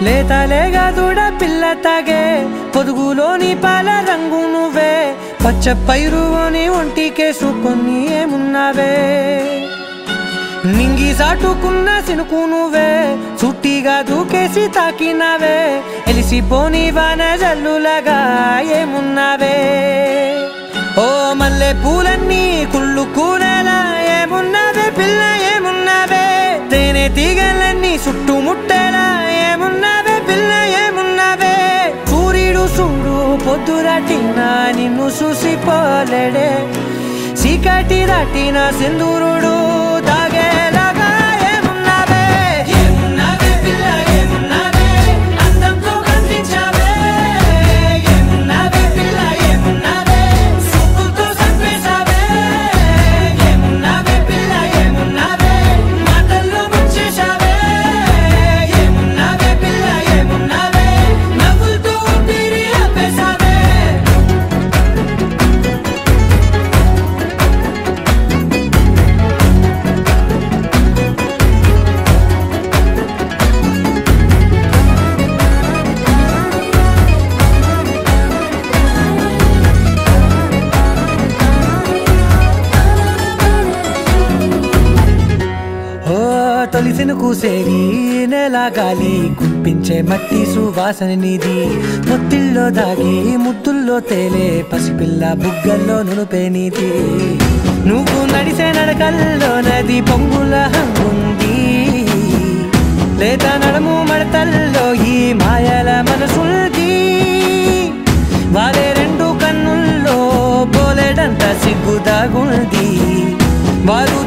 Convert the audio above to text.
లేతలేగా దూడ పిల్ల తాగే పొదుగులోని పాల రంగు నువ్వే పచ్చ పైరుని ఒంటికేసుకొని ఏమున్నావే నింగి సాటుకున్న సినుకు నువ్వే చుట్టిగా దూకేసి తాకినావే ఎలిసిపోని వాన జల్లులగా ఏమున్నావే ఓ మల్లె పూలన్నీ కుళ్ళు కూరలా ఏమున్నావే పిల్ల ఏమున్నావే తేనె తీగలన్నీ చుట్టుముట్టేలా ఏమున్నావే పిల్ల ఏమున్నావే సూర్యుడు చూడు పొద్దురాటిన నిన్ను చూసిపోలేడే చీకటి దాటిన సింధూరుడు తాగేలాగా ఏమున్నావే ఏమున్నావే పిల్ల ఏమున్నావే అందంతో కనిపించావే ఏమున్నావే పిల్ల ఏమున్నావే సుక్కుతో సంపేశావే ఏమున్నావే పిల్ల ఏమున్నావే మాటల్లో ముంచేశావే ఏమున్నావే పిల్ల ఏమున్నావే నవ్వులతో ఊపిరి ఆపేశావే తొలిసిన కూసేరి నెల గాలి గుప్పించే మట్టి సువాసన నీది ముత్తిల్లో దాగి ముద్దుల్లో తేలే పసిపిల్ల బుగ్గల్లో నునుపే నీది నువ్వు నడిసే నడకల్లో నది పొంగుల హంగుంది లేత నడము మడతల్లో ఈ మాయల మనసుంది వారే రెండు కన్నుల్లో పోలేడంత సిగ్గు దాగుంది వారు